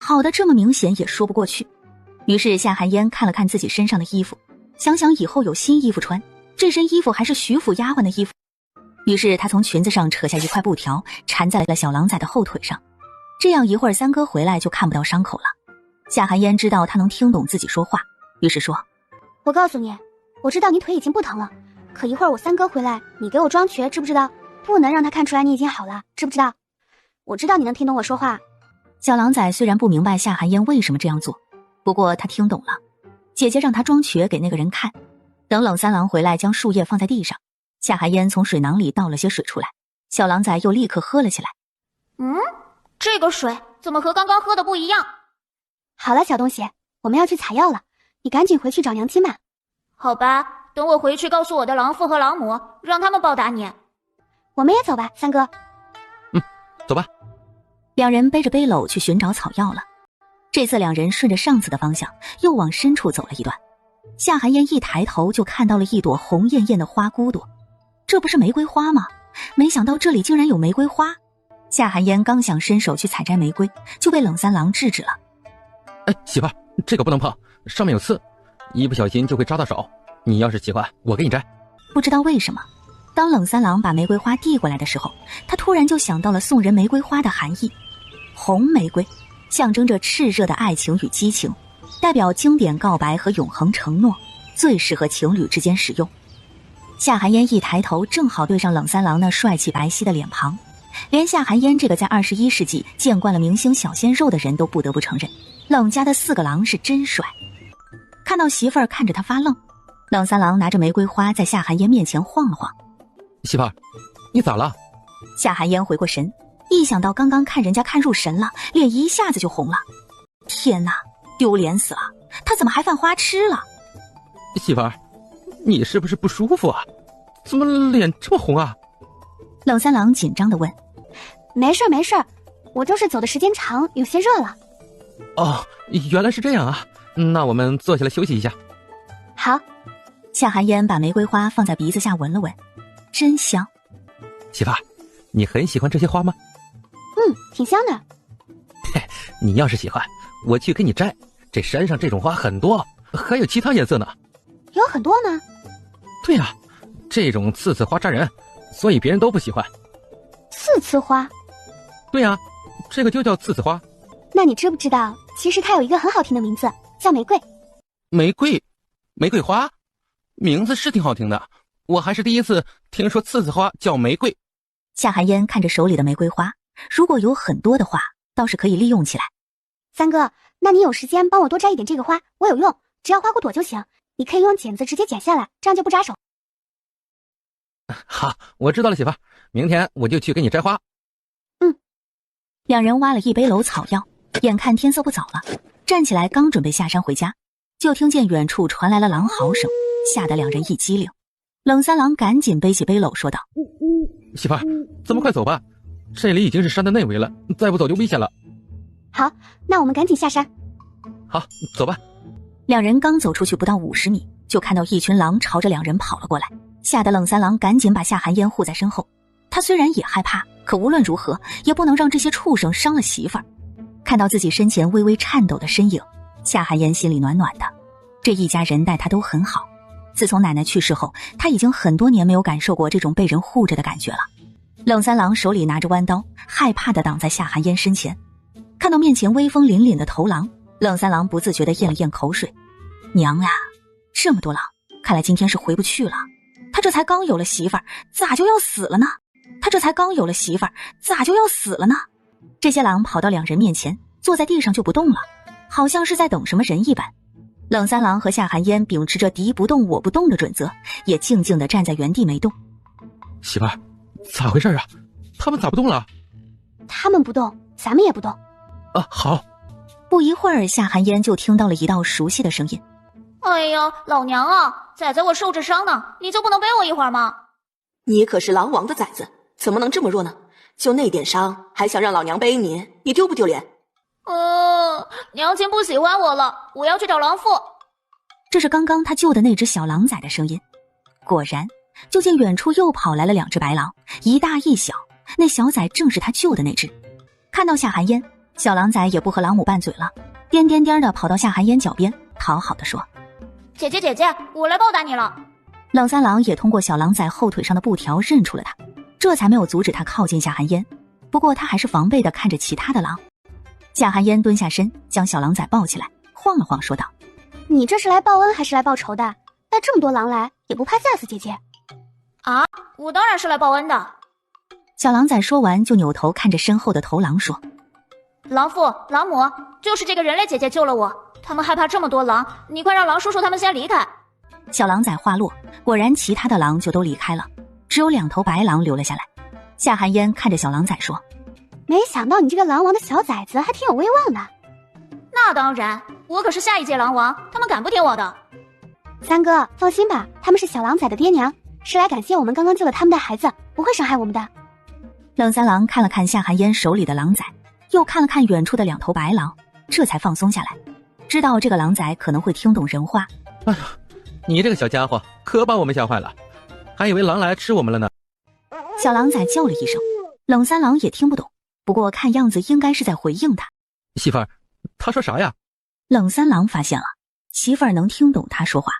好的这么明显也说不过去。于是夏寒烟看了看自己身上的衣服，想想以后有新衣服穿，这身衣服还是徐府丫鬟的衣服。于是他从裙子上扯下一块布条，缠在了小狼崽的后腿上，这样一会儿三哥回来就看不到伤口了。夏寒烟知道他能听懂自己说话，于是说：我告诉你，我知道你腿已经不疼了，可一会儿我三哥回来，你给我装瘸，知不知道？不能让他看出来你已经好了，知不知道？我知道你能听懂我说话。小狼崽虽然不明白夏寒烟为什么这样做，不过他听懂了，姐姐让他装瘸给那个人看。等冷三郎回来将树叶放在地上，夏寒烟从水囊里倒了些水出来，小狼崽又立刻喝了起来。这个水怎么和刚刚喝的不一样？好了，小东西，我们要去采药了，你赶紧回去找娘亲们。好吧，等我回去告诉我的狼父和狼母，让他们报答你。我们也走吧，三哥。走吧。两人背着背篓去寻找草药了。这次两人顺着上次的方向又往深处走了一段，夏寒烟一抬头就看到了一朵红艳艳的花骨朵，这不是玫瑰花吗？没想到这里竟然有玫瑰花。夏寒烟刚想伸手去采摘玫瑰，就被冷三郎制止了。媳妇儿，这个不能碰，上面有刺，一不小心就会扎到手，你要是喜欢我给你摘。不知道为什么，当冷三郎把玫瑰花递过来的时候，他突然就想到了送人玫瑰花的含义。红玫瑰象征着炽热的爱情与激情，代表经典告白和永恒承诺，最适合情侣之间使用。夏寒烟一抬头正好对上冷三郎那帅气白皙的脸庞，连夏寒烟这个在21世纪见惯了明星小鲜肉的人都不得不承认，冷家的4个郎是真帅。看到媳妇儿看着他发愣，冷三郎拿着玫瑰花在夏寒烟面前晃了晃。媳妇儿，你咋了？夏寒烟回过神，一想到刚刚看人家看入神了，脸一下子就红了。天哪，丢脸死了，他怎么还犯花痴了？媳妇儿，你是不是不舒服啊？怎么脸这么红啊？冷三郎紧张地问。没事没事，我就是走的时间长，有些热了。哦，原来是这样啊，那我们坐下来休息一下。好。夏寒烟把玫瑰花放在鼻子下闻了闻，真香。媳妇儿，你很喜欢这些花吗？挺香的。你要是喜欢，我去给你摘，这山上这种花很多，还有其他颜色呢。有很多吗？对啊，这种刺刺花扎人，所以别人都不喜欢。刺花？对啊，这个就叫刺花。那你知不知道，其实它有一个很好听的名字，叫玫瑰。玫瑰花，名字是挺好听的，我还是第一次听说刺花叫玫瑰。夏寒烟看着手里的玫瑰花，如果有很多的话，倒是可以利用起来。三哥，那你有时间帮我多摘一点这个花，我有用，只要花骨朵就行，你可以用剪子直接剪下来，这样就不扎手。好，我知道了，媳妇儿，明天我就去给你摘花。两人挖了一背篓草药，眼看天色不早了，站起来刚准备下山回家，就听见远处传来了狼嚎声，吓得两人一激灵。冷三郎赶紧背起背篓说道：媳妇儿，咱们快走吧，这里已经是山的内围了，再不走就危险了。好，那我们赶紧下山。好，走吧。两人刚走出去不到50米，就看到一群狼朝着两人跑了过来，吓得冷三郎赶紧把夏寒烟护在身后。他虽然也害怕，可无论如何也不能让这些畜生伤了媳妇儿。看到自己身前微微颤抖的身影，夏寒烟心里暖暖的。这一家人待他都很好，自从奶奶去世后，他已经很多年没有感受过这种被人护着的感觉了。冷三郎手里拿着弯刀，害怕地挡在夏寒烟身前。看到面前威风凛凛的头狼，冷三郎不自觉地咽了咽口水。娘呀，这么多狼，看来今天是回不去了。他这才刚有了媳妇儿，咋就要死了呢？这些狼跑到两人面前，坐在地上就不动了，好像是在等什么人一般。冷三郎和夏寒烟秉持着敌不动我不动的准则，也静静地站在原地没动。媳妇儿，咋回事啊？他们咋不动了？他们不动，咱们也不动。啊，好。不一会儿，夏寒烟就听到了一道熟悉的声音。哎呀，老娘啊，崽崽我受着伤呢，你就不能背我一会儿吗？你可是狼王的崽子，怎么能这么弱呢？就那点伤，还想让老娘背你，你丢不丢脸？娘亲不喜欢我了，我要去找狼父。这是刚刚他救的那只小狼崽的声音。果然，就见远处又跑来了2只白狼，一大一小，那小崽正是他救的那只。看到夏寒烟，小狼崽也不和狼母拌嘴了，颠颠颠的跑到夏寒烟脚边，讨好的说：“姐姐，我来报答你了。”冷三郎也通过小狼崽后腿上的布条认出了他，这才没有阻止他靠近夏寒烟。不过他还是防备的看着其他的狼。夏寒烟蹲下身，将小狼崽抱起来，晃了晃，说道：“你这是来报恩还是来报仇的？带这么多狼来，也不怕吓死姐姐？”啊，我当然是来报恩的。小狼崽说完，就扭头看着身后的头狼说：“狼父、狼母，就是这个人类姐姐救了我，他们害怕这么多狼，你快让狼叔叔他们先离开。”小狼崽话落，果然其他的狼就都离开了，只有2头白狼留了下来。夏寒烟看着小狼崽说：“没想到你这个狼王的小崽子还挺有威望的。”那当然，我可是下一届狼王，他们敢不听我的？三哥，放心吧，他们是小狼崽的爹娘，是来感谢我们刚刚救了他们的孩子，不会伤害我们的。冷三郎看了看夏寒烟手里的狼崽，又看了看远处的2头白狼，这才放松下来，知道这个狼崽可能会听懂人话。哎呀，你这个小家伙可把我们吓坏了，还以为狼来吃我们了呢。小狼崽叫了一声，冷三郎也听不懂，不过看样子应该是在回应他。媳妇儿，他说啥呀？冷三郎发现了媳妇儿能听懂他说话，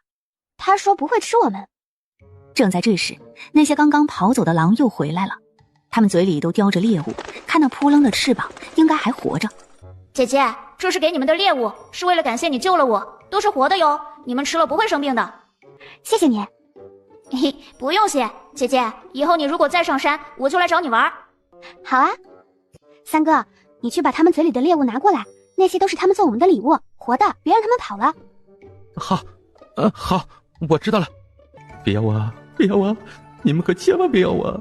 他说不会吃我们。正在这时，那些刚刚跑走的狼又回来了，他们嘴里都叼着猎物，看那扑棱的翅膀，应该还活着。姐姐，这是给你们的猎物，是为了感谢你救了我，都是活的哟，你们吃了不会生病的。谢谢你。嘿，不用谢，姐姐，以后你如果再上山，我就来找你玩。好啊，三哥，你去把他们嘴里的猎物拿过来，那些都是他们送我们的礼物，活的，别让他们跑了。好，好，我知道了。别要我，别要我，你们可千万别要我。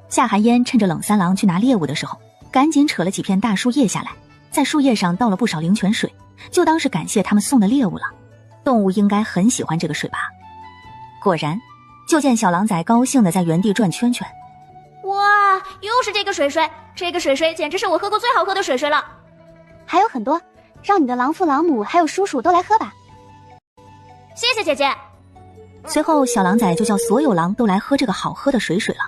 夏寒烟趁着冷三郎去拿猎物的时候，赶紧扯了几片大树叶下来，在树叶上倒了不少灵泉水，就当是感谢他们送的猎物了。动物应该很喜欢这个水吧。果然，就见小狼崽高兴地在原地转圈圈。哇，又是这个水水，这个水水简直是我喝过最好喝的水水了。还有很多，让你的狼父狼母还有叔叔都来喝吧。谢谢姐姐。随后小狼崽就叫所有狼都来喝这个好喝的水水了。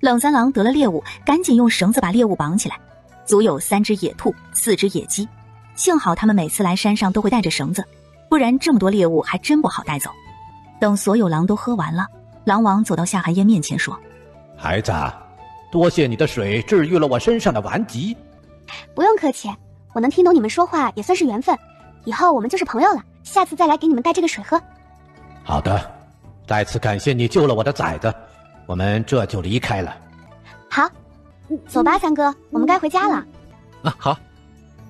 冷三郎得了猎物，赶紧用绳子把猎物绑起来，足有3只野兔，4只野鸡。幸好他们每次来山上都会带着绳子，不然这么多猎物还真不好带走。等所有狼都喝完了，狼王走到夏寒烟面前说：“孩子，多谢你的水治愈了我身上的顽疾。”不用客气，我能听懂你们说话也算是缘分，以后我们就是朋友了，下次再来给你们带这个水喝。好的，再次感谢你救了我的崽子，我们这就离开了。好，走吧，三哥，我们该回家了。啊，好。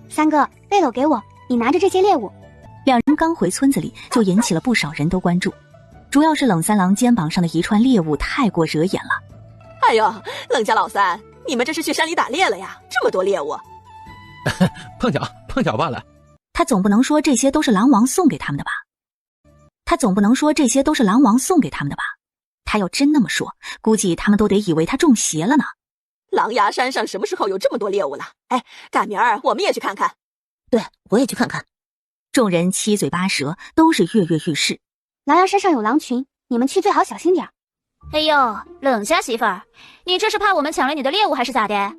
三哥，背篓给我，你拿着这些猎物。2人刚回村子里，就引起了不少人都关注，主要是冷三郎肩膀上的一串猎物太过惹眼了。哎呦，冷家老三，你们这是去山里打猎了呀？这么多猎物。碰巧罢了。他总不能说这些都是狼王送给他们的吧？他要真那么说，估计他们都得以为他中邪了呢。狼牙山上什么时候有这么多猎物了？哎，赶明儿我们也去看看。对，我也去看看。众人七嘴八舌，都是跃跃欲试。狼牙山上有狼群，你们去最好小心点。哎呦，冷家媳妇儿，你这是怕我们抢了你的猎物还是咋的？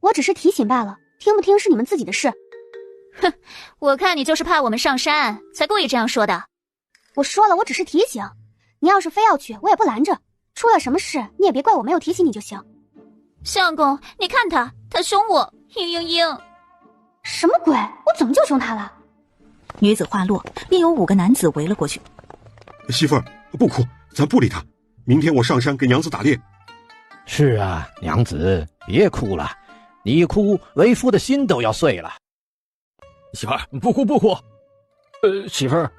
我只是提醒罢了，听不听是你们自己的事。哼，我看你就是怕我们上山，才故意这样说的。我说了，我只是提醒，你要是非要去，我也不拦着。出了什么事，你也别怪我没有提醒你就行。相公，你看他凶我，嘤。什么鬼？我怎么就凶他了？女子话落，便有5个男子围了过去。媳妇儿，不哭，咱不理他。明天我上山给娘子打猎。是啊，娘子，别哭了，你一哭，为夫的心都要碎了。媳妇儿，不哭。媳妇儿。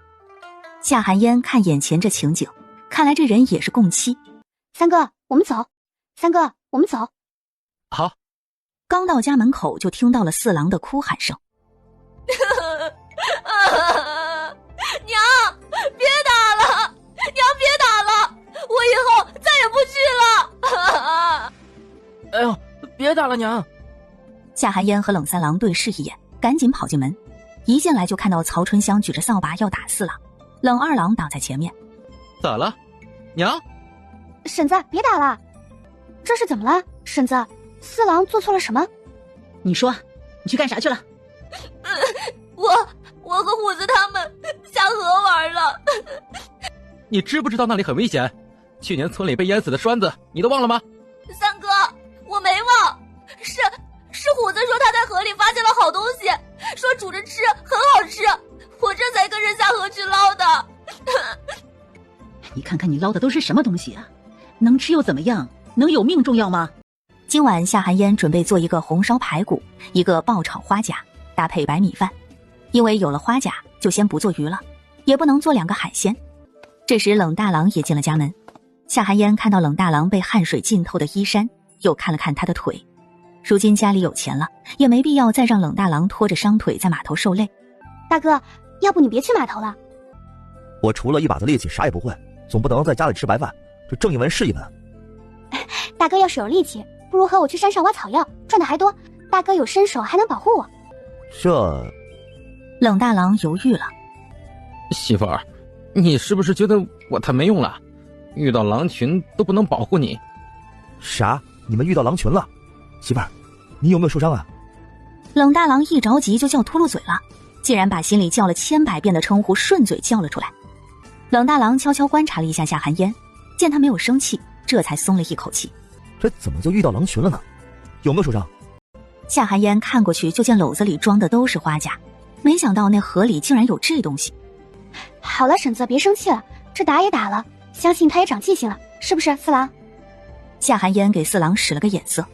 夏寒烟看眼前这情景，看来这人也是共妻。三哥，我们走。三哥，我们走。好。刚到家门口，就听到了4郎的哭喊声。娘，别打了！娘，别打了！我以后再也不去了！哎呦，别打了，娘！夏寒烟和冷三郎对视一眼，赶紧跑进门。一进来就看到曹春香举着扫把要打4郎，冷二郎挡在前面。咋了，娘？婶子，别打了！这是怎么了？婶子，4郎做错了什么？你说，你去干啥去了？我和虎子他们下河玩了。你知不知道那里很危险？去年村里被淹死的栓子，你都忘了吗？三哥，我没忘，是虎子说他在河里发现了好东西，说煮着吃很好吃，我这才跟着下河去捞的。你看看你捞的都是什么东西啊？能吃又怎么样？能有命重要吗？今晚夏寒烟准备做一个红烧排骨，一个爆炒花甲，搭配白米饭。因为有了花甲，就先不做鱼了，也不能做2个海鲜。这时冷大郎也进了家门，夏寒烟看到冷大郎被汗水浸透的衣衫，又看了看他的腿。如今家里有钱了，也没必要再让冷大郎拖着伤腿在码头受累。大哥，要不你别去码头了。我除了一把子力气啥也不会，总不能在家里吃白饭，这挣一文是一文。大哥要是有力气，不如和我去山上挖草药，赚的还多。大哥有身手，还能保护我。这……冷大郎犹豫了。媳妇儿，你是不是觉得我太没用了？遇到狼群都不能保护你。啥？你们遇到狼群了？媳妇儿，你有没有受伤啊？冷大郎一着急就叫秃噜嘴了，竟然把心里叫了千百遍的称呼顺嘴叫了出来。冷大郎悄悄观察了一下夏寒烟，见他没有生气，这才松了一口气。这怎么就遇到狼群了呢？有没有受伤？夏寒烟看过去就见篓子里装的都是花甲，没想到那河里竟然有这东西。好了，婶子别生气了，这打也打了，相信他也长记性了，是不是四郎？夏寒烟给四郎使了个眼色，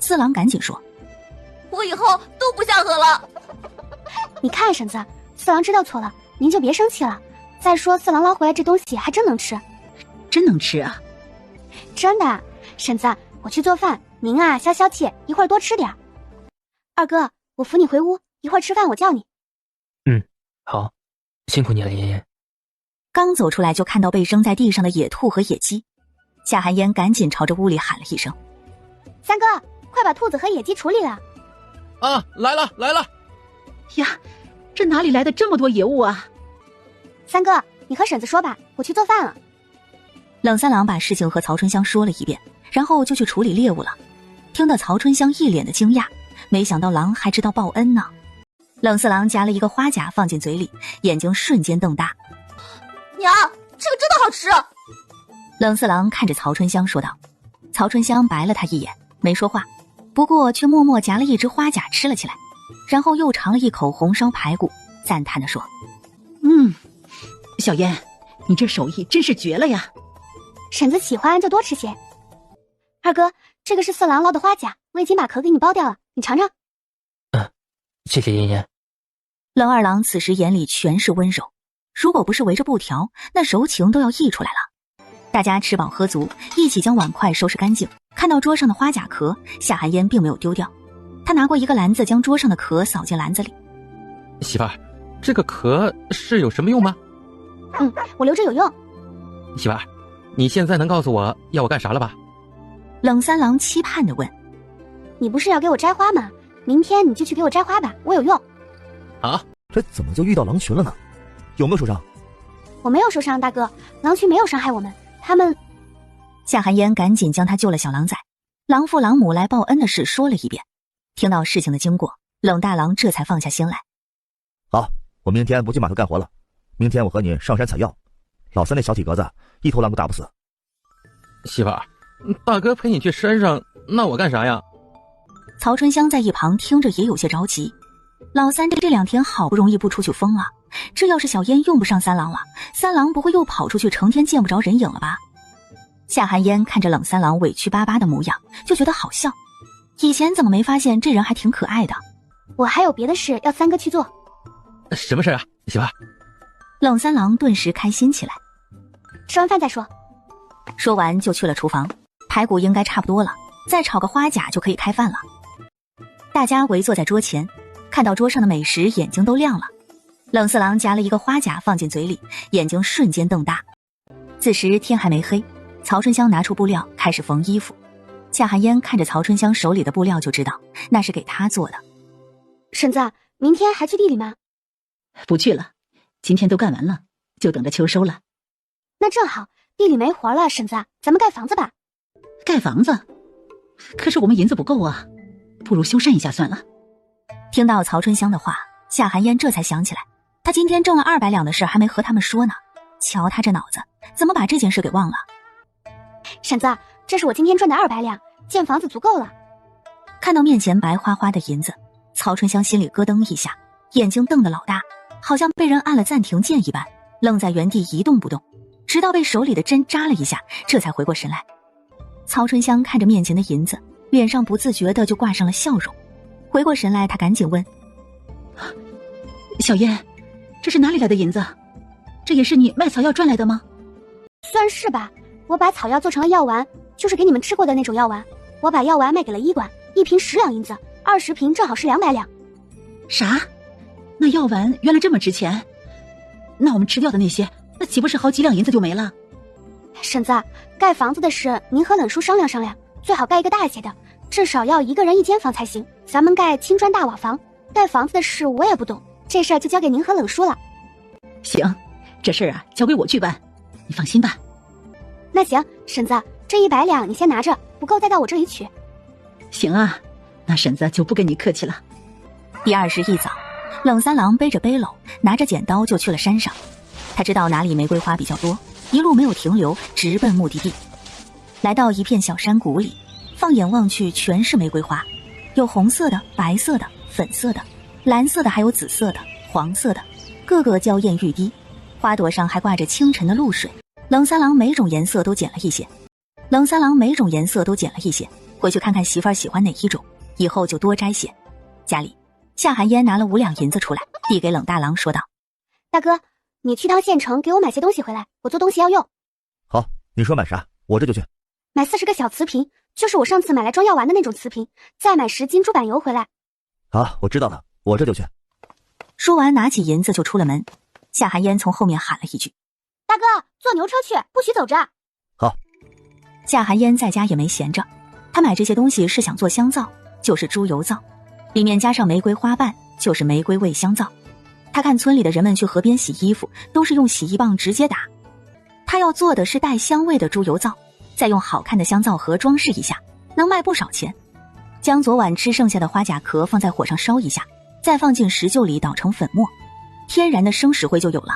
四郎赶紧说：我以后都不下河了。你看婶子，四郎知道错了，您就别生气了。再说四郎捞回来这东西还真能吃。真能吃啊？真的。婶子，我去做饭，您啊消消气，一会儿多吃点。二哥，我扶你回屋，一会儿吃饭我叫你。好，辛苦你了，妍妍。刚走出来就看到被扔在地上的野兔和野鸡，夏寒烟赶紧朝着屋里喊了一声：三哥，快把兔子和野鸡处理了。啊，来了来了。呀，这哪里来的这么多野物啊？三哥，你和婶子说吧，我去做饭了。冷三郎把事情和曹春香说了一遍，然后就去处理猎物了。听得曹春香一脸的惊讶，没想到狼还知道报恩呢。冷四郎夹了一个花甲放进嘴里，眼睛瞬间瞪大。娘，这个真的好吃。冷四郎看着曹春香说道。曹春香白了他一眼，没说话，不过却默默夹了一只花甲吃了起来，然后又尝了一口红烧排骨，赞叹地说：小烟，你这手艺真是绝了呀。婶子喜欢就多吃些。二哥，这个是四郎捞的花甲，我已经把壳给你剥掉了，你尝尝。谢谢妍妍。冷二郎此时眼里全是温柔，如果不是围着布条，那柔情都要溢出来了。大家吃饱喝足，一起将碗筷收拾干净。看到桌上的花甲壳，夏寒烟并没有丢掉，他拿过一个篮子，将桌上的壳扫进篮子里。媳妇儿，这个壳是有什么用吗？我留着有用。媳妇儿，你现在能告诉我要我干啥了吧？冷三郎期盼地问。你不是要给我摘花吗？明天你就去给我摘花吧，我有用。好，这怎么就遇到狼群了呢？有没有受伤？我没有受伤，大哥，狼群没有伤害我们，他们……夏寒烟赶紧将他救了小狼崽，狼父狼母来报恩的事说了一遍。听到事情的经过，冷大郎这才放下心来。好，我明天不去码头干活了，明天我和你上山采药，老三那小体格子一头狼都打不死。媳妇儿，大哥陪你去山上，那我干啥呀？曹春香在一旁听着也有些着急，老三这2天好不容易不出去疯啊，这要是小烟用不上三郎了，三郎不会又跑出去成天见不着人影了吧？夏寒烟看着冷三郎委屈巴巴的模样，就觉得好笑，以前怎么没发现这人还挺可爱的。我还有别的事要三哥去做。什么事啊，媳妇儿？冷三郎顿时开心起来。吃完饭再说。说完就去了厨房，排骨应该差不多了，再炒个花甲就可以开饭了。大家围坐在桌前，看到桌上的美食，眼睛都亮了。冷四郎夹了一个花甲放进嘴里，眼睛瞬间瞪大。此时天还没黑，曹春香拿出布料开始缝衣服。夏寒烟看着曹春香手里的布料就知道那是给她做的。婶子，明天还去地里吗？不去了，今天都干完了，就等着秋收了。那正好，地里没活了，婶子，咱们盖房子吧。盖房子？可是我们银子不够啊，不如修缮一下算了。听到曹春香的话，夏寒烟这才想起来，他今天挣了200两的事还没和他们说呢。瞧他这脑子，怎么把这件事给忘了？婶子，这是我今天赚的200两，建房子足够了。看到面前白花花的银子，曹春香心里咯噔一下，眼睛瞪得老大，好像被人按了暂停键一般，愣在原地一动不动，直到被手里的针扎了一下，这才回过神来。曹春香看着面前的银子，脸上不自觉的就挂上了笑容。回过神来，他赶紧问：小燕，这是哪里来的银子？这也是你卖草药赚来的吗？算是吧，我把草药做成了药丸，就是给你们吃过的那种药丸。我把药丸卖给了医馆，1瓶10两银子，20瓶正好是200两。啥？那药丸原来这么值钱？那我们吃掉的那些，那岂不是好几两银子就没了？婶子，盖房子的事您和冷叔商量商量，最好盖一个大些的，至少要1个人1间房才行。咱们盖青砖大瓦房，盖房子的事我也不懂，这事儿就交给您和冷叔了。行，这事儿啊交给我去办，你放心吧。那行，婶子，这100两你先拿着，不够再到我这里取。行啊，那婶子就不跟你客气了。第2日一早，冷三郎背着背篓，拿着剪刀就去了山上。他知道哪里玫瑰花比较多，一路没有停留，直奔目的地。来到一片小山谷里，放眼望去全是玫瑰花，有红色的、白色的、粉色的、蓝色的，还有紫色的、黄色的，个个娇艳欲滴，花朵上还挂着清晨的露水。冷三郎每种颜色都捡了一些，回去看看媳妇儿喜欢哪一种，以后就多摘些。家里，夏寒烟拿了5两银子出来，递给冷大郎说道：大哥，你去趟县城给我买些东西回来，我做东西要用。好，你说买啥，我这就去。买40个小瓷瓶，就是我上次买来装药丸的那种瓷瓶，再买10斤猪板油回来。好，我知道了，我这就去。说完拿起银子就出了门。夏寒烟从后面喊了一句：大哥，坐牛车去，不许走着。好。夏寒烟在家也没闲着，他买这些东西是想做香皂，就是猪油皂，里面加上玫瑰花瓣，就是玫瑰味香皂。他看村里的人们去河边洗衣服都是用洗衣棒直接打，他要做的是带香味的猪油皂，再用好看的香皂盒装饰一下，能卖不少钱。将昨晚吃剩下的花甲壳放在火上烧一下，再放进石臼里捣成粉末，天然的生石灰就有了。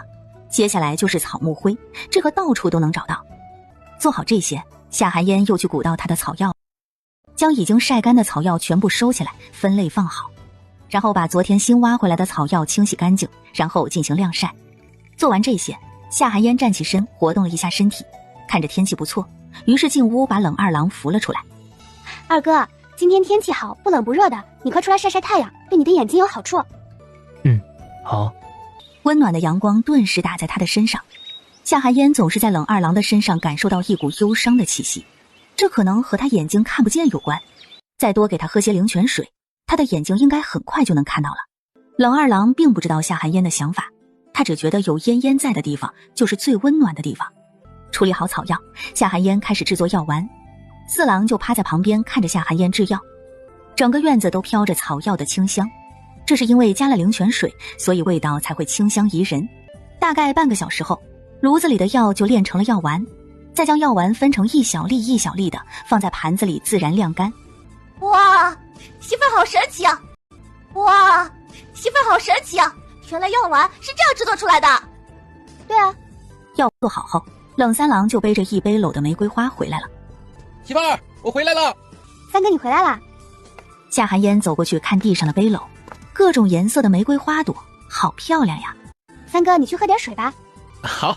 接下来就是草木灰，这个到处都能找到。做好这些，夏寒烟又去鼓捣他的草药，将已经晒干的草药全部收起来，分类放好，然后把昨天新挖回来的草药清洗干净，然后进行晾晒。做完这些，夏寒烟站起身，活动了一下身体，看着天气不错，于是进屋把冷二郎扶了出来。二哥，今天天气好，不冷不热的，你快出来晒晒太阳，对你的眼睛有好处。好。温暖的阳光顿时打在他的身上，夏寒烟总是在冷二郎的身上感受到一股忧伤的气息，这可能和他眼睛看不见有关。再多给他喝些灵泉水，他的眼睛应该很快就能看到了。冷二郎并不知道夏寒烟的想法，他只觉得有烟烟在的地方就是最温暖的地方。处理好草药，夏寒烟开始制作药丸，四郎就趴在旁边看着夏寒烟制药。整个院子都飘着草药的清香，这是因为加了灵泉水，所以味道才会清香宜人。大概半个小时后，炉子里的药就炼成了药丸，再将药丸分成一小粒一小粒的放在盘子里自然晾干。哇，媳妇儿好神奇啊！哇，媳妇儿好神奇啊！原来药丸是这样制作出来的。对啊，药做好后，冷三郎就背着一背篓的玫瑰花回来了。媳妇儿，我回来了。三哥，你回来啦。夏寒烟走过去看地上的背篓，各种颜色的玫瑰花朵，好漂亮呀。三哥，你去喝点水吧。好。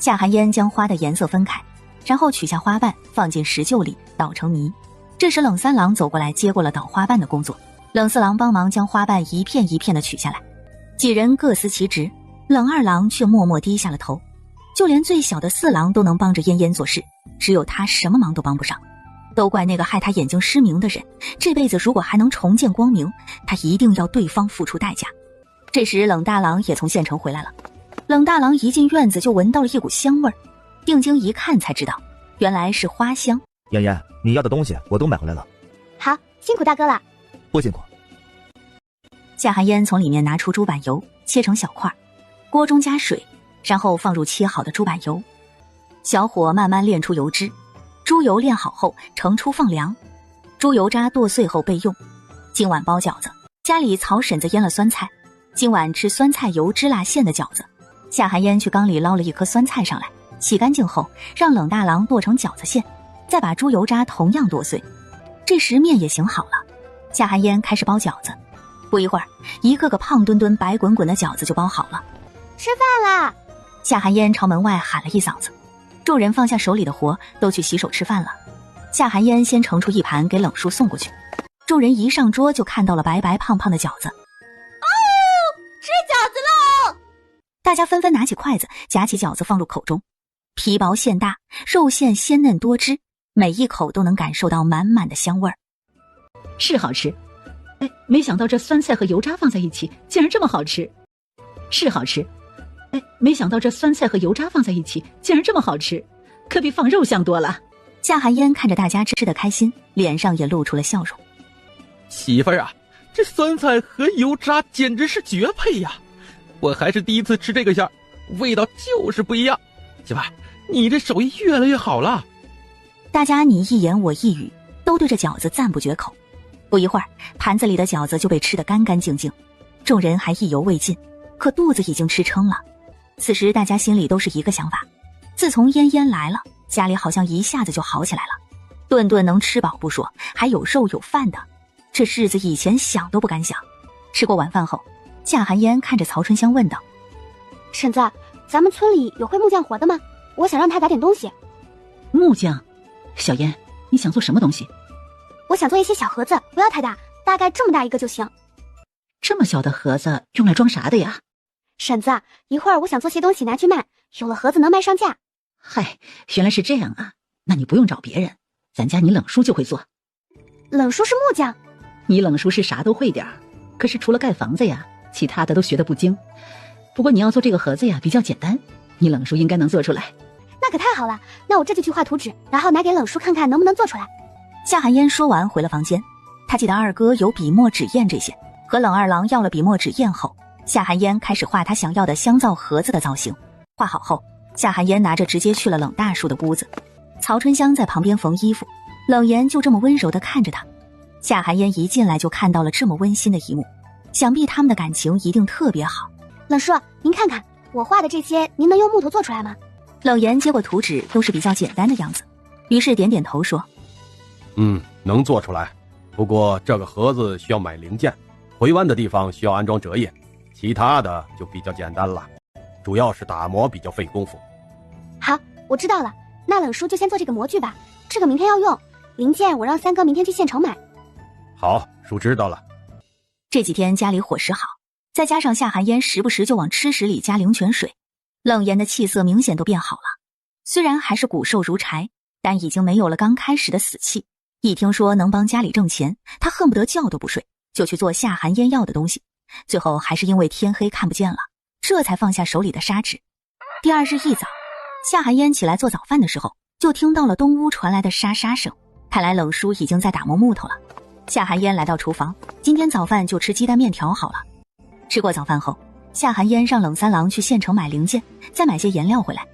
夏寒烟将花的颜色分开，然后取下花瓣放进石臼里捣成泥。这时冷三郎走过来接过了捣花瓣的工作，冷四郎帮忙将花瓣一片一片的取下来。几人各司其职，冷二郎却默默低下了头。就连最小的四郎都能帮着燕燕做事，只有他什么忙都帮不上。都怪那个害他眼睛失明的人，这辈子如果还能重见光明，他一定要对方付出代价。这时冷大郎也从县城回来了。冷大郎一进院子就闻到了一股香味儿，定睛一看才知道，原来是花香。妍妍，你要的东西我都买回来了。好，辛苦大哥了。不辛苦。夏寒烟从里面拿出猪板油，切成小块，锅中加水，然后放入切好的猪板油，小火慢慢炼出油脂。猪油炼好后盛出放凉，猪油渣剁碎后备用。今晚包饺子，家里曹婶子腌了酸菜，今晚吃酸菜油芝辣馅的饺子。夏寒烟去缸里捞了一颗酸菜上来，洗干净后让冷大郎剁成饺子馅，再把猪油渣同样剁碎。这时面也醒好了，夏寒烟开始包饺子。不一会儿，一个个胖墩墩白滚滚的饺子就包好了。吃饭啦！夏寒烟朝门外喊了一嗓子，众人放下手里的活，都去洗手吃饭了。夏寒烟先盛出一盘给冷叔送过去，众人一上桌就看到了白白胖胖的饺子。吃饺子喽！大家纷纷拿起筷子夹起饺子放入口中，皮薄馅大，肉馅鲜嫩多汁，每一口都能感受到满满的香味儿。是好吃，哎，没想到这酸菜和油渣放在一起竟然这么好吃。是好吃，哎，没想到这酸菜和油渣放在一起竟然这么好吃，可比放肉香多了。夏寒烟看着大家吃得开心，脸上也露出了笑容。媳妇儿啊，这酸菜和油渣简直是绝配呀！我还是第一次吃这个馅儿，味道就是不一样。媳妇儿，你这手艺越来越好了。大家你一言我一语，都对这饺子赞不绝口。不一会儿，盘子里的饺子就被吃得干干净净，众人还意犹未尽，可肚子已经吃撑了。此时大家心里都是一个想法，自从嫣嫣来了，家里好像一下子就好起来了，顿顿能吃饱不说，还有肉有饭的，这日子以前想都不敢想。吃过晚饭后，夏寒烟看着曹春香问道：婶子，咱们村里有会木匠活的吗？我想让他打点东西。木匠？小烟，你想做什么东西？我想做一些小盒子，不要太大，大概这么大一个就行。这么小的盒子用来装啥的呀？婶子，一会儿我想做些东西拿去卖，有了盒子能卖上价。嗨，原来是这样啊，那你不用找别人，咱家你冷叔就会做。冷叔是木匠？你冷叔是啥都会点儿，可是除了盖房子呀，其他的都学得不精。不过你要做这个盒子呀，比较简单，你冷叔应该能做出来。那可太好了，那我这就去画图纸，然后拿给冷叔看看能不能做出来。夏寒烟说完回了房间，他记得二哥有笔墨纸砚这些，和冷二郎要了笔墨纸砚后，夏寒烟开始画他想要的香皂盒子的造型。画好后，夏寒烟拿着直接去了冷大叔的屋子。曹春香在旁边缝衣服，冷言就这么温柔地看着他。夏寒烟一进来就看到了这么温馨的一幕，想必他们的感情一定特别好。冷叔，您看看我画的这些，您能用木头做出来吗？冷言接过图纸，都是比较简单的样子，于是点点头说：能做出来，不过这个盒子需要买零件，回弯的地方需要安装折页，其他的就比较简单了，主要是打磨比较费功夫。好，我知道了，那冷叔就先做这个模具吧，这个明天要用，零件我让三哥明天去县城买。好，叔知道了。这几天家里伙食好，再加上夏寒烟时不时就往吃食里加灵泉水，冷言的气色明显都变好了。虽然还是骨瘦如柴，但已经没有了刚开始的死气。一听说能帮家里挣钱，他恨不得觉都不睡，就去做夏寒烟要的东西。最后还是因为天黑看不见了，这才放下手里的砂纸。第二日一早，夏寒烟起来做早饭的时候，就听到了东屋传来的沙沙声，看来冷叔已经在打磨木头了。夏寒烟来到厨房，今天早饭就吃鸡蛋面条好了。吃过早饭后，夏寒烟让冷三郎去县城买零件，再买些颜料回来。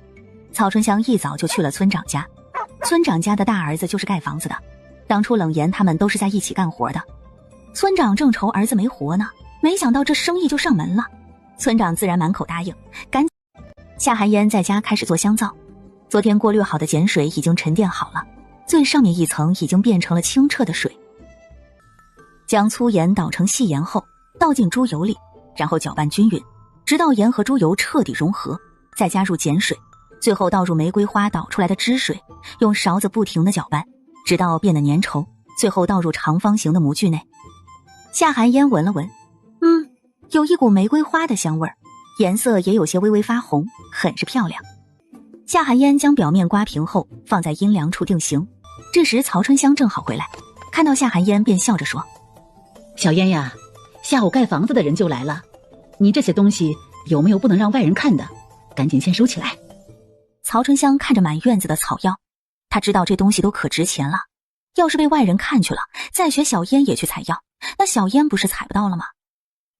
曹春香一早就去了村长家，村长家的大儿子就是盖房子的，当初冷言他们都是在一起干活的。村长正愁儿子没活呢，没想到这生意就上门了，村长自然满口答应。夏寒烟在家开始做香皂，昨天过滤好的碱水已经沉淀好了，最上面一层已经变成了清澈的水。将粗盐捣成细盐后，倒进猪油里，然后搅拌均匀，直到盐和猪油彻底融合，再加入碱水，最后倒入玫瑰花捣出来的汁水，用勺子不停地搅拌，直到变得粘稠，最后倒入长方形的模具内。夏寒烟闻了闻，有一股玫瑰花的香味儿，颜色也有些微微发红，很是漂亮。夏寒烟将表面刮平后放在阴凉处定型。这时曹春香正好回来，看到夏寒烟便笑着说：小烟呀，下午盖房子的人就来了，你这些东西有没有不能让外人看的？赶紧先收起来。曹春香看着满院子的草药，他知道这东西都可值钱了，要是被外人看去了，再学小烟也去采药，那小烟不是采不到了吗？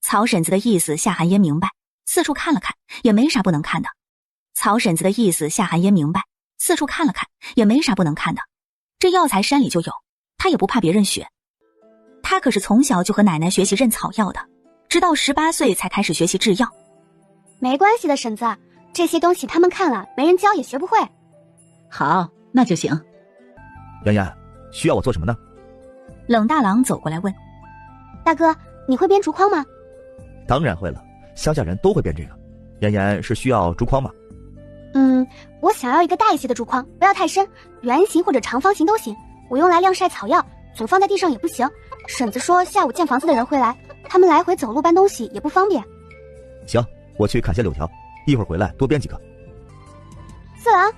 曹婶子的意思夏寒烟明白，四处看了看也没啥不能看的。曹婶子的意思夏寒烟明白，四处看了看也没啥不能看的。这药材山里就有，他也不怕别人学。他可是从小就和奶奶学习认草药的，直到18岁才开始学习制药。没关系的，婶子，这些东西他们看了，没人教也学不会。好，那就行。妍妍，需要我做什么呢？冷大郎走过来问。大哥，你会编竹筐吗？当然会了，乡下人都会编这个。妍妍是需要竹筐吗？我想要一个大一些的竹筐，不要太深，圆形或者长方形都行。我用来晾晒草药，总放在地上也不行。婶子说下午建房子的人会来，他们来回走路搬东西也不方便。行，我去砍些柳条，一会儿回来多编几个。四郎，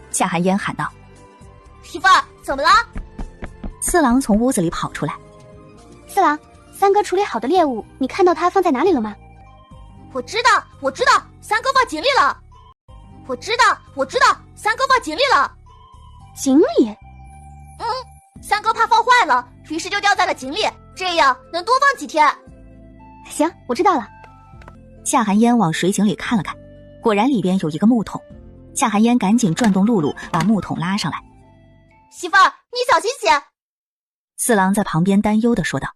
夏寒烟喊道。媳妇儿，怎么了？四郎从屋子里跑出来。四郎，三哥处理好的猎物，你看到他放在哪里了吗？我知道，三哥放井里了。我知道，三哥放井里了。井里？三哥怕放坏了，于是就掉在了井里，这样能多放几天。行，我知道了。夏寒烟往水井里看了看，果然里边有一个木桶。夏寒烟赶紧转动辘轳，把木桶拉上来。媳妇儿，你小心些。四郎在旁边担忧地说道。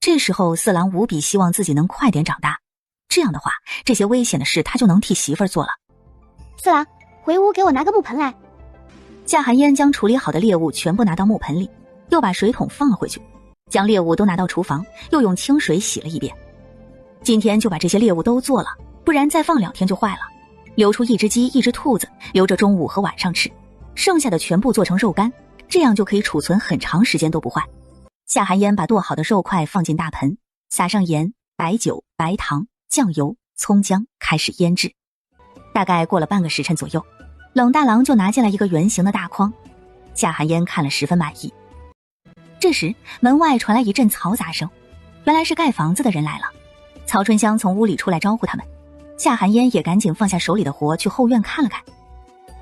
这时候四郎无比希望自己能快点长大，这样的话，这些危险的事他就能替媳妇儿做了。四郎，回屋给我拿个木盆来。夏寒烟将处理好的猎物全部拿到木盆里，又把水桶放了回去，将猎物都拿到厨房，又用清水洗了一遍。今天就把这些猎物都做了，不然再放2天就坏了。留出一只鸡、一只兔子，留着中午和晚上吃，剩下的全部做成肉干，这样就可以储存很长时间都不坏。夏寒烟把剁好的肉块放进大盆，撒上盐、白酒、白糖、酱油、葱姜，开始腌制。大概过了半个时辰左右，冷大郎就拿进来一个圆形的大筐。夏寒烟看了十分满意。这时门外传来一阵嘈杂声，原来是盖房子的人来了。曹春香从屋里出来招呼他们，夏寒烟也赶紧放下手里的活，去后院看了看。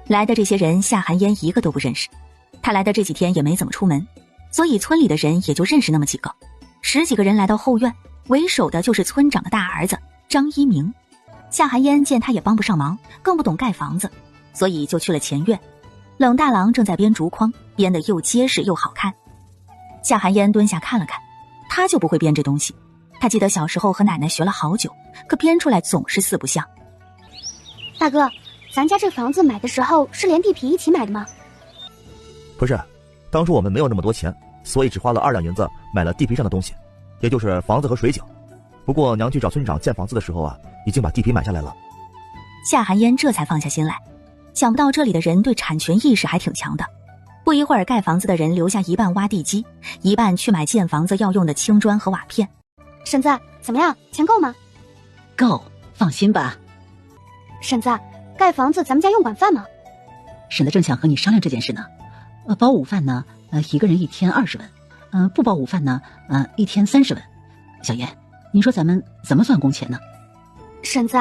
来的这些人夏寒烟一个都不认识，他来的这几天也没怎么出门，所以村里的人也就认识那么几个。10几个人来到后院，为首的就是村长的大儿子张一鸣。夏寒烟见他也帮不上忙，更不懂盖房子，所以就去了前院。冷大郎正在编竹筐，编得又结实又好看。夏寒烟蹲下看了看，他就不会编这东西。他记得小时候和奶奶学了好久，可编出来总是4不像。大哥，咱家这房子买的时候是连地皮一起买的吗？不是，当初我们没有那么多钱，所以只花了2两银子买了地皮上的东西，也就是房子和水井。不过娘去找村长建房子的时候啊，已经把地皮买下来了。夏寒烟这才放下心来，想不到这里的人对产权意识还挺强的。不一会儿，盖房子的人留下一半挖地基，一半去买建房子要用的青砖和瓦片。婶子，怎么样？钱够吗？够，放心吧。婶子，盖房子咱们家用管饭吗？婶子正想和你商量这件事呢。包午饭呢，一个人1天20文，不包午饭呢，1天30文。小燕，你说咱们怎么算工钱呢？婶子，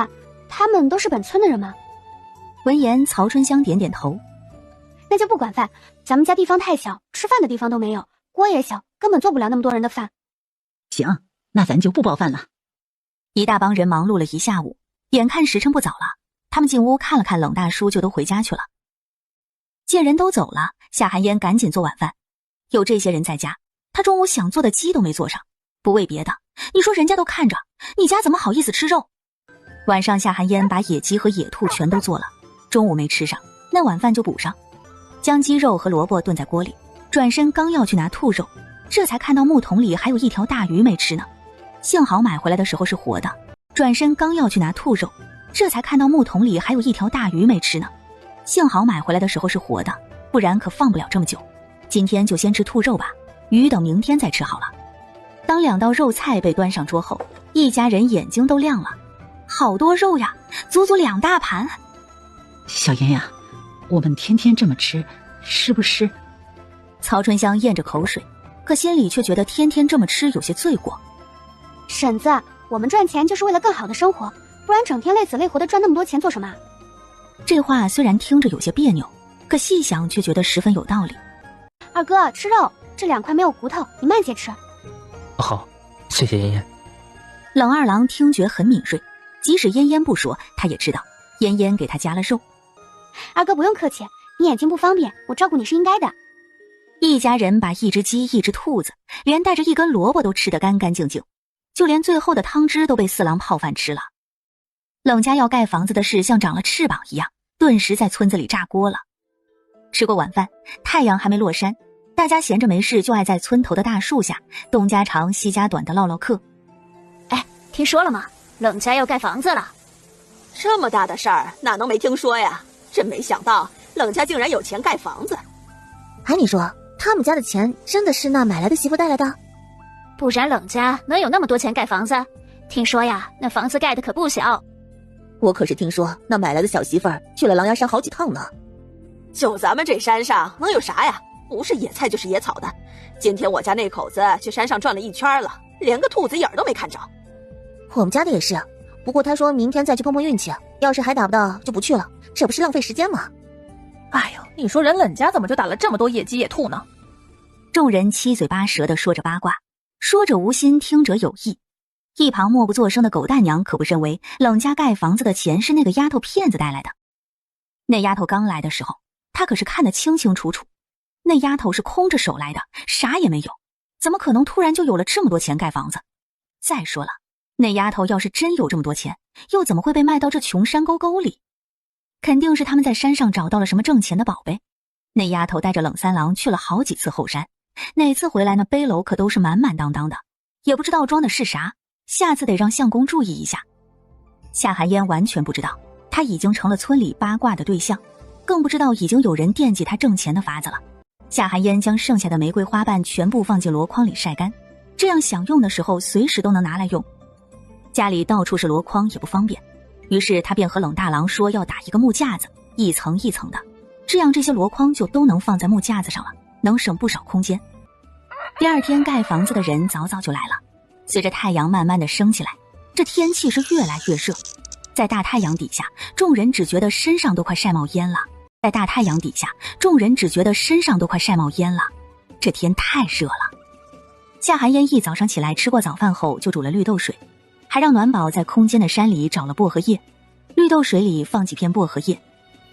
他们都是本村的人吗？闻言，曹春香点点头。那就不管饭，咱们家地方太小，吃饭的地方都没有，锅也小，根本做不了那么多人的饭。行，那咱就不包饭了。一大帮人忙碌了一下午，眼看时辰不早了，他们进屋看了看冷大叔，就都回家去了。见人都走了，夏寒烟赶紧做晚饭。有这些人在家，他中午想做的鸡都没做上。不为别的，你说人家都看着，你家怎么好意思吃肉？晚上夏寒烟把野鸡和野兔全都做了，中午没吃上，那晚饭就补上。将鸡肉和萝卜炖在锅里，转身刚要去拿兔肉，这才看到木桶里还有一条大鱼没吃呢。幸好买回来的时候是活的，转身刚要去拿兔肉，这才看到木桶里还有一条大鱼没吃呢。幸好买回来的时候是活的，不然可放不了这么久。今天就先吃兔肉吧，鱼等明天再吃好了。当2道肉菜被端上桌后，一家人眼睛都亮了，好多肉呀，足足2大盘。小妍呀，我们天天这么吃，是不是？曹春香咽着口水，可心里却觉得天天这么吃有些罪过。婶子，我们赚钱就是为了更好的生活，不然整天累死累活的赚那么多钱做什么？这话虽然听着有些别扭，可细想却觉得十分有道理。二哥，吃肉，这2块没有骨头，你慢些吃。好，谢谢妍妍。冷二郎听觉很敏锐，即使嫣嫣不说，他也知道嫣嫣给他加了肉。二哥不用客气，你眼睛不方便，我照顾你是应该的。一家人把一只鸡、一只兔子，连带着1根萝卜都吃得干干净净。就连最后的汤汁都被四郎泡饭吃了。冷家要盖房子的事像长了翅膀一样，顿时在村子里炸锅了。吃过晚饭，太阳还没落山，大家闲着没事就爱在村头的大树下东家长西家短的唠唠嗑。哎，听说了吗？冷家要盖房子了。这么大的事儿哪能没听说呀？真没想到冷家竟然有钱盖房子。哎，你说他们家的钱真的是那买来的媳妇带来的？不然冷家能有那么多钱盖房子？听说呀，那房子盖的可不小。我可是听说那买来的小媳妇儿去了狼牙山好几趟呢。就咱们这山上能有啥呀？不是野菜就是野草的。今天我家那口子去山上转了一圈了，连个兔子眼都没看着。我们家的也是，不过他说明天再去碰碰运气，要是还打不到就不去了，这不是浪费时间吗？哎呦，你说人冷家怎么就打了这么多野鸡野兔呢？众人七嘴八舌地说着八卦，说者无心，听者有意。一旁默不作声的狗蛋娘可不认为冷家盖房子的钱是那个丫头骗子带来的。那丫头刚来的时候，她可是看得清清楚楚，那丫头是空着手来的，啥也没有，怎么可能突然就有了这么多钱盖房子？再说了，那丫头要是真有这么多钱，又怎么会被卖到这穷山沟沟里？肯定是他们在山上找到了什么挣钱的宝贝。那丫头带着冷三郎去了好几次后山，哪次回来呢背篓可都是满满当当的，也不知道装的是啥，下次得让相公注意一下。夏寒烟完全不知道他已经成了村里八卦的对象，更不知道已经有人惦记他挣钱的法子了。夏寒烟将剩下的玫瑰花瓣全部放进箩筐里晒干，这样想用的时候随时都能拿来用。家里到处是箩筐也不方便，于是他便和冷大郎说要打一个木架子，一层一层的，这样这些箩筐就都能放在木架子上了，能省不少空间。第二天盖房子的人早早就来了，随着太阳慢慢的升起来，这天气是越来越热。在大太阳底下，众人只觉得身上都快晒冒烟了。在大太阳底下，众人只觉得身上都快晒冒烟了。这天太热了。夏寒烟一早上起来吃过早饭后就煮了绿豆水，还让暖宝在空间的山里找了薄荷叶，绿豆水里放几片薄荷叶，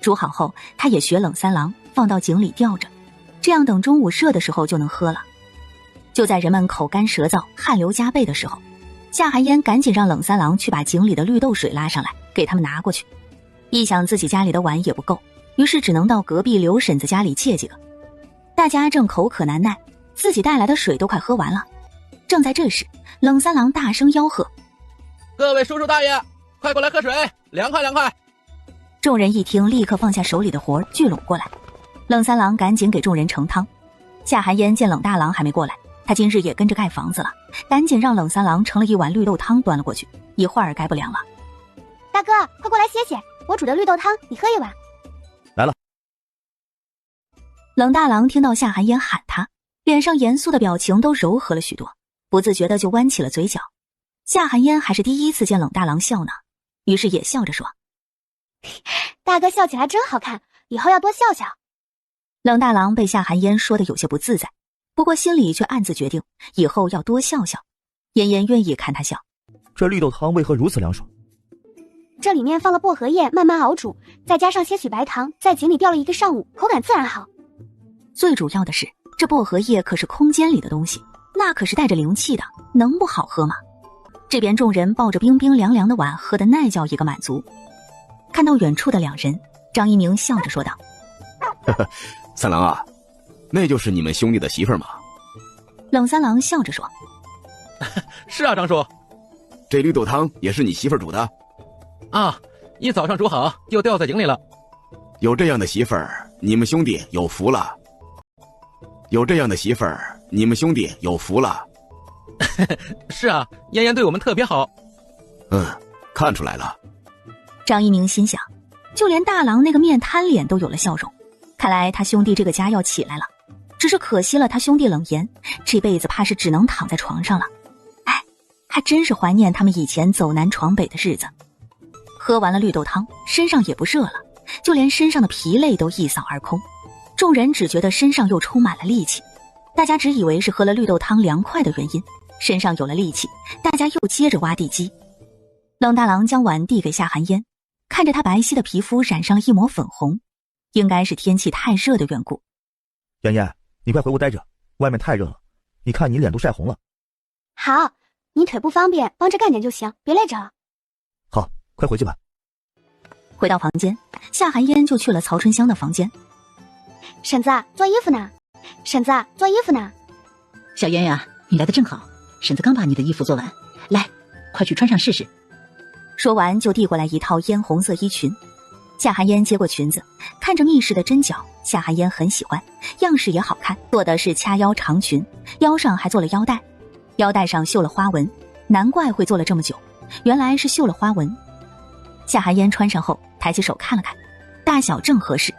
煮好后他也学冷三郎放到井里吊着，这样等中午热的时候就能喝了。就在人们口干舌燥汗流浃背的时候，夏寒烟赶紧让冷三郎去把井里的绿豆水拉上来给他们拿过去。一想自己家里的碗也不够，于是只能到隔壁刘婶子家里借几个。大家正口渴难耐，自己带来的水都快喝完了。正在这时，冷三郎大声吆喝：各位叔叔大爷，快过来喝水，凉快凉快。众人一听，立刻放下手里的活聚拢过来。冷三郎赶紧给众人盛汤。夏寒烟见冷大郎还没过来，他今日也跟着盖房子了，赶紧让冷三郎盛了一碗绿豆汤端了过去，一会儿该不凉了。大哥，快过来歇歇，我煮的绿豆汤你喝一碗。来了。冷大郎听到夏寒烟喊他，脸上严肃的表情都柔和了许多，不自觉的就弯起了嘴角。夏寒烟还是第一次见冷大郎笑呢，于是也笑着说：大哥笑起来真好看，以后要多笑笑。冷大郎被夏寒烟说的有些不自在，不过心里却暗自决定以后要多笑笑。妍妍愿意看他笑。这绿豆汤为何如此凉爽？这里面放了薄荷叶慢慢熬煮，再加上些许白糖，在井里吊了一个上午，口感自然好。最主要的是，这薄荷叶可是空间里的东西，那可是带着灵气的，能不好喝吗？这边众人抱着冰冰凉凉的碗，喝得那叫一个满足。看到远处的两人，张一鸣笑着说道：三郎啊，那就是你们兄弟的媳妇儿吗？冷三郎笑着说：是啊，张叔。这绿豆汤也是你媳妇儿煮的？啊，一早上煮好就掉在井里了。有这样的媳妇儿，你们兄弟有福了。有这样的媳妇儿，你们兄弟有福了。是啊，妍妍对我们特别好。看出来了。张一鸣心想，就连大郎那个面瘫脸都有了笑容，看来他兄弟这个家要起来了。只是可惜了他兄弟冷言，这辈子怕是只能躺在床上了。哎，还真是怀念他们以前走南闯北的日子。喝完了绿豆汤，身上也不热了，就连身上的疲累都一扫而空。众人只觉得身上又充满了力气，大家只以为是喝了绿豆汤凉快的原因，身上有了力气，大家又接着挖地基。冷大郎将碗递给夏寒烟，看着他白皙的皮肤染上了一抹粉红，应该是天气太热的缘故。妍妍，你快回屋待着，外面太热了，你看你脸都晒红了。好，你腿不方便，帮着干点就行，别累着了。好，快回去吧。回到房间，夏寒烟就去了曹春香的房间。婶子，做衣服呢。婶子，做衣服呢。小烟呀，你来的正好，婶子刚把你的衣服做完，来，快去穿上试试。说完就递过来一套嫣红色衣裙。夏寒烟接过裙子，看着密实的针脚，夏寒烟很喜欢，样式也好看，做的是掐腰长裙，腰上还做了腰带，腰带上绣了花纹，难怪会做了这么久，原来是绣了花纹。夏寒烟穿上后，抬起手看了看，大小正合适，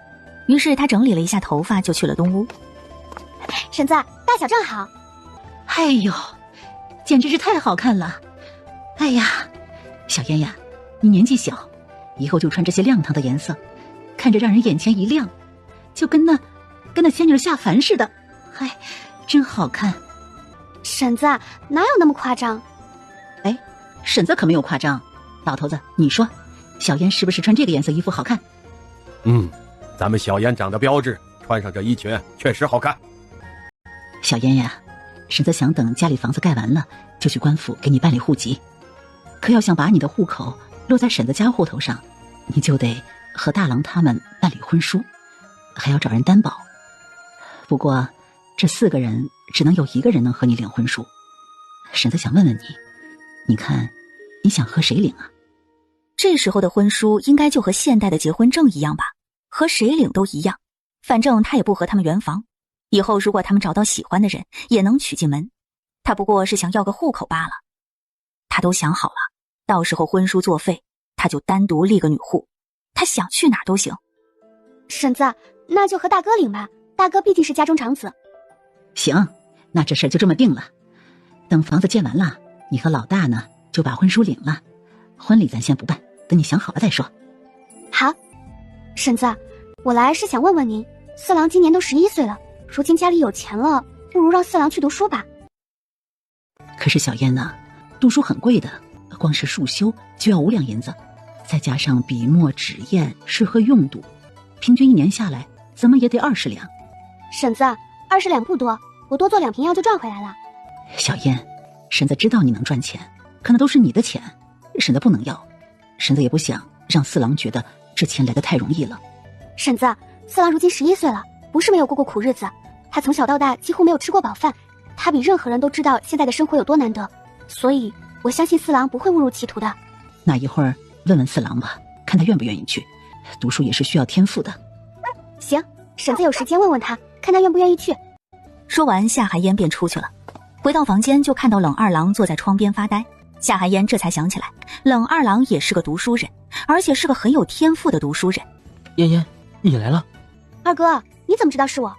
于是她整理了一下头发，就去了东屋。婶子，大小正好。哎呦，简直是太好看了！哎呀，小烟呀，你年纪小，以后就穿这些亮堂的颜色，看着让人眼前一亮，就跟那仙女下凡似的，嗨，真好看。婶子，哪有那么夸张？哎，婶子可没有夸张。老头子，你说，小烟是不是穿这个颜色衣服好看？咱们小烟长得标致，穿上这衣裙确实好看。小烟呀，婶子想等家里房子盖完了，就去官府给你办理户籍。可要想把你的户口落在婶子家户头上，你就得和大郎他们办理婚书，还要找人担保。不过这4个人只能有1个人能和你领婚书。婶子想问问你，你看你想和谁领啊？这时候的婚书应该就和现代的结婚证一样吧，和谁领都一样，反正他也不和他们圆房，以后如果他们找到喜欢的人也能娶进门，他不过是想要个户口罢了。他都想好了，到时候婚书作废，他就单独立个女户，他想去哪都行。婶子，那就和大哥领吧，大哥毕竟是家中长子。行，那这事儿就这么定了。等房子建完了，你和老大呢就把婚书领了，婚礼咱先不办，等你想好了再说。好。婶子，我来是想问问您，4郎今年都11岁了，如今家里有钱了，不如让4郎去读书吧。可是小燕呢，读书很贵的，光是束修就要5两银子，再加上笔墨纸砚吃喝用度，平均1年下来怎么也得20两。婶子，20两不多，我多做2瓶药就赚回来了。小燕，婶子知道你能赚钱，可那都是你的钱，婶子不能要，婶子也不想让4郎觉得这钱来得太容易了。婶子，4郎如今11岁了，不是没有过苦日子，他从小到大几乎没有吃过饱饭，他比任何人都知道现在的生活有多难得，所以我相信4郎不会误入歧途的。那一会儿问问4郎吧，看他愿不愿意去，读书也是需要天赋的。行，婶子有时间问问他，看他愿不愿意去。说完，夏寒烟便出去了。回到房间就看到冷二郎坐在窗边发呆，夏寒烟这才想起来，冷二郎也是个读书人，而且是个很有天赋的读书人。烟烟，你来了。二哥，你怎么知道是我？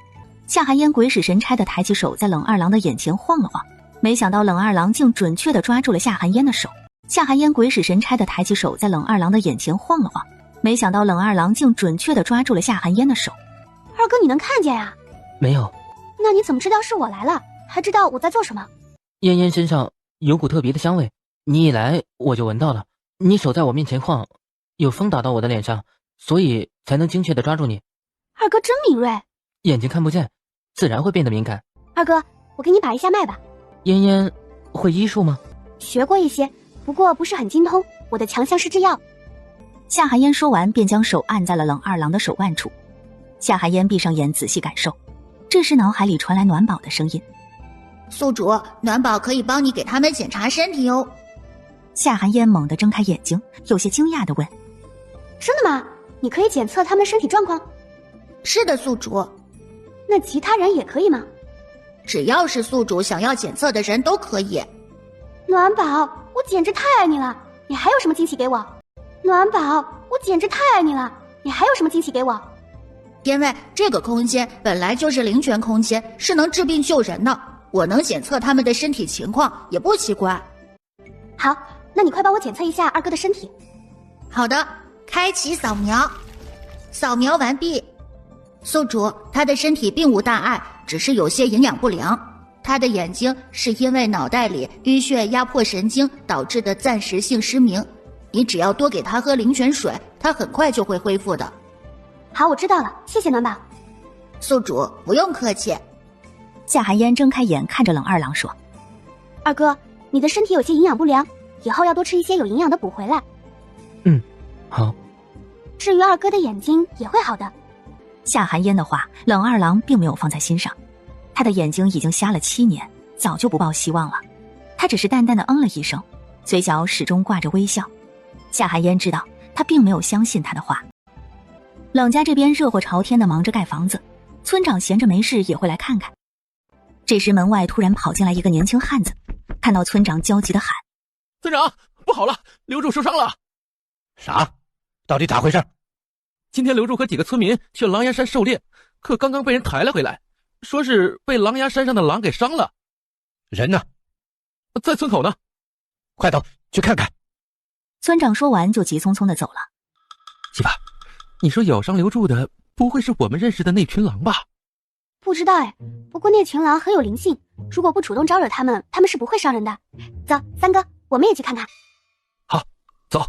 夏寒烟鬼使神差地抬起手在冷二郎的眼前晃了晃，没想到冷二郎竟准确地抓住了夏寒烟的手。夏寒烟鬼使神差地抬起手在冷二郎的眼前晃了晃，没想到冷二郎竟准确地抓住了夏寒烟的手。二哥，你能看见呀？没有。那你怎么知道是我来了，还知道我在做什么？烟烟身上有股特别的香味，你一来我就闻到了。你手在我面前晃，有风打到我的脸上，所以才能精确地抓住你。二哥真敏锐。眼睛看不见，自然会变得敏感。二哥，我给你把一下脉吧。烟烟会医术吗？学过一些，不过不是很精通，我的强项是制药。夏寒烟说完便将手按在了冷二郎的手腕处。夏寒烟闭上眼仔细感受，这时脑海里传来暖宝的声音：宿主，暖宝可以帮你给他们检查身体哦。夏寒烟猛地睁开眼睛，有些惊讶地问：真的吗？你可以检测他们身体状况？是的，宿主。那其他人也可以吗？只要是宿主想要检测的人都可以。暖宝，我简直太爱你了，你还有什么惊喜给我？暖宝，我简直太爱你了，你还有什么惊喜给我？因为这个空间本来就是灵泉空间，是能治病救人的，我能检测他们的身体情况也不奇怪。好，那你快帮我检测一下二哥的身体。好的，开启扫描。扫描完毕。宿主，他的身体并无大碍，只是有些营养不良。他的眼睛是因为脑袋里淤血压迫神经导致的暂时性失明，你只要多给他喝灵泉水，他很快就会恢复的。好，我知道了，谢谢暖宝。宿主，不用客气。夏寒烟睁开眼看着冷二郎说：二哥，你的身体有些营养不良，以后要多吃一些有营养的补回来。好。至于二哥的眼睛也会好的。夏寒烟的话，冷二郎并没有放在心上。他的眼睛已经瞎了7年，早就不抱希望了。他只是淡淡的嗯了一声，嘴角始终挂着微笑。夏寒烟知道他并没有相信他的话。冷家这边热火朝天的忙着盖房子，村长闲着没事也会来看看。这时门外突然跑进来一个年轻汉子，看到村长焦急地喊：村长，不好了，刘柱受伤了。啥？到底咋回事？今天刘柱和几个村民去狼牙山狩猎，可刚刚被人抬了回来，说是被狼牙山上的狼给伤了。人呢？在村口呢。快走去看看。村长说完就急匆匆地走了。媳妇，你说咬伤刘柱的不会是我们认识的那群狼吧？不知道哎，不过那群狼很有灵性，如果不主动招惹他们，他们是不会伤人的。走，三哥，我们也去看看。好，走。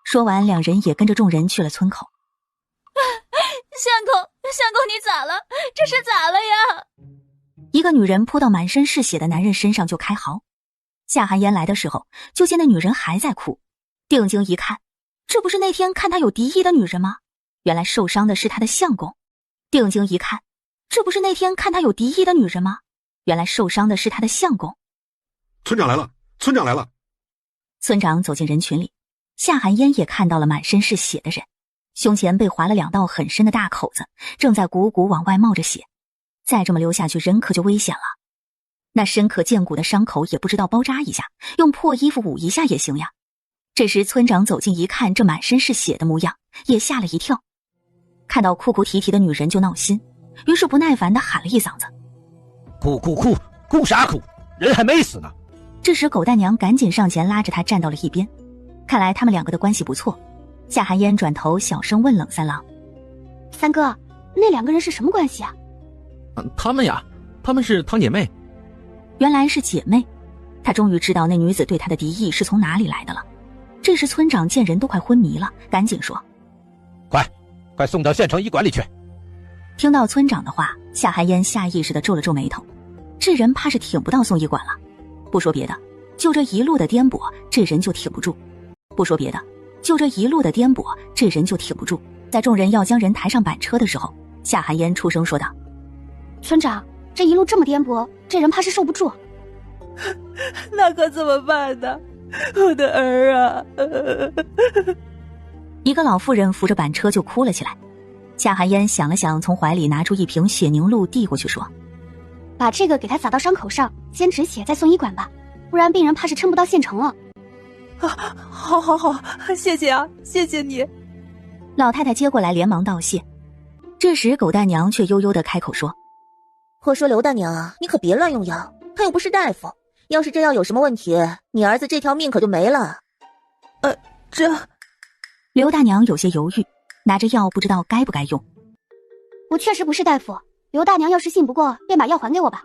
说完，两人也跟着众人去了村口。相公，你咋了？这是咋了呀？一个女人扑到满身是血的男人身上就开嚎。夏寒烟来的时候，就见那女人还在哭。定睛一看，这不是那天看他有敌意的女人吗？原来受伤的是他的相公。定睛一看，这不是那天看他有敌意的女人吗？原来受伤的是他的相公。村长来了，村长来了。村长走进人群里，夏寒烟也看到了满身是血的人，胸前被划了2道很深的大口子，正在鼓鼓往外冒着血。再这么溜下去，人可就危险了。那深可见骨的伤口也不知道包扎一下，用破衣服捂一下也行呀。这时村长走近一看，这满身是血的模样，也吓了一跳。看到哭哭啼啼的女人就闹心，于是不耐烦地喊了一嗓子：哭啥哭？人还没死呢。这时狗蛋娘赶紧上前拉着他站到了一边。看来他们两个的关系不错。夏寒烟转头小声问冷三郎：三哥，那2个人是什么关系啊？他们呀，他们是堂姐妹。原来是姐妹。他终于知道那女子对他的敌意是从哪里来的了。这时村长见人都快昏迷了，赶紧说：快送到县城医馆里去。听到村长的话，夏寒烟下意识地皱了皱眉头。这人怕是挺不到送医馆了。不说别的，就这一路的颠簸，这人就挺不住。在众人要将人抬上板车的时候，夏寒烟出声说道：村长，这一路这么颠簸，这人怕是受不住。那可怎么办呢？我的儿啊！一个老妇人扶着板车就哭了起来。夏寒烟想了想，从怀里拿出一瓶血凝露递过去说：把这个给他撒到伤口上，先止血再送医馆吧，不然病人怕是撑不到县城了。好，谢谢啊，谢谢你。老太太接过来连忙道谢。这时狗大娘却悠悠地开口说：我说刘大娘啊，你可别乱用药，他又不是大夫，要是这药有什么问题，你儿子这条命可就没了。刘大娘有些犹豫，拿着药不知道该不该用。我确实不是大夫，刘大娘要是信不过，便把药还给我吧。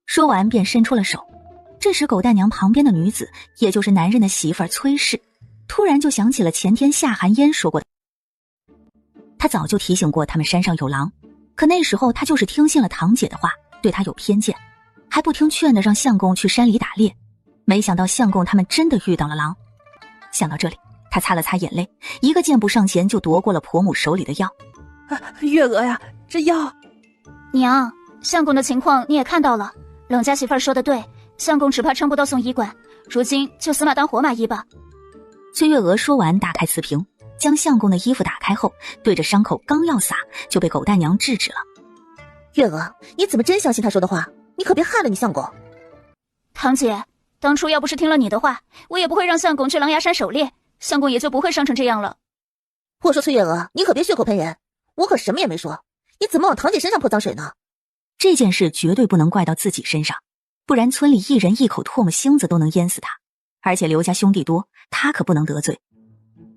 说完便伸出了手。这时狗大娘旁边的女子，也就是男人的媳妇儿崔氏，突然就想起了前天夏寒烟说过的。她早就提醒过他们山上有狼，可那时候她就是听信了堂姐的话，对她有偏见，还不听劝的让相公去山里打猎。没想到相公他们真的遇到了狼。想到这里，她擦了擦眼泪，一个箭步上前就夺过了婆母手里的药。月娥呀，这药……娘，相公的情况你也看到了，冷家媳妇儿说的对，相公只怕撑不到送医馆，如今就死马当活马医吧。崔月娥说完，打开瓷瓶，将相公的衣服打开后，对着伤口刚要撒，就被狗大娘制止了。月娥，你怎么真相信他说的话？你可别害了你相公。堂姐，当初要不是听了你的话，我也不会让相公去狼牙山狩猎，相公也就不会伤成这样了。我说崔月娥，你可别血口喷人，我可什么也没说，你怎么往堂姐身上泼脏水呢？这件事绝对不能怪到自己身上，不然村里一人一口唾沫星子都能淹死他。而且刘家兄弟多，他可不能得罪。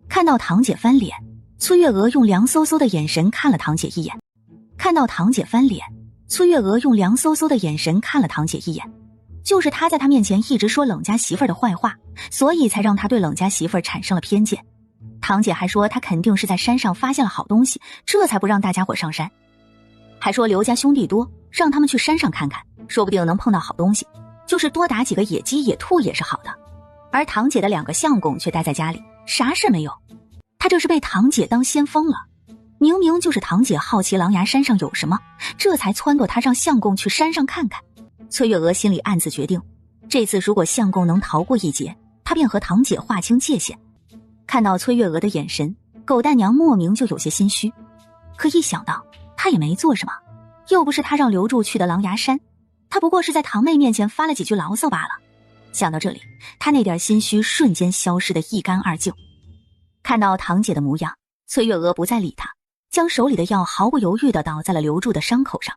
看到堂姐翻脸，崔月娥用凉飕飕的眼神看了堂姐一眼。就是他在他面前一直说冷家媳妇儿的坏话，所以才让他对冷家媳妇儿产生了偏见。堂姐还说他肯定是在山上发现了好东西，这才不让大家伙上山。还说刘家兄弟多，让他们去山上看看，说不定能碰到好东西。就是多打几个野鸡野兔也是好的。而堂姐的2个相公却待在家里，啥事没有。他这是被堂姐当先锋了。明明就是堂姐好奇狼牙山上有什么，这才撺掇他让相公去山上看看。崔月娥心里暗自决定，这次如果相公能逃过一劫，他便和堂姐划清界限。看到崔月娥的眼神，狗蛋娘莫名就有些心虚。可一想到他也没做什么，又不是他让刘柱去的狼牙山，他不过是在堂妹面前发了几句牢骚罢了。想到这里，他那点心虚瞬间消失得一干二净。看到堂姐的模样，崔月娥不再理他，将手里的药毫不犹豫地倒在了刘柱的伤口上，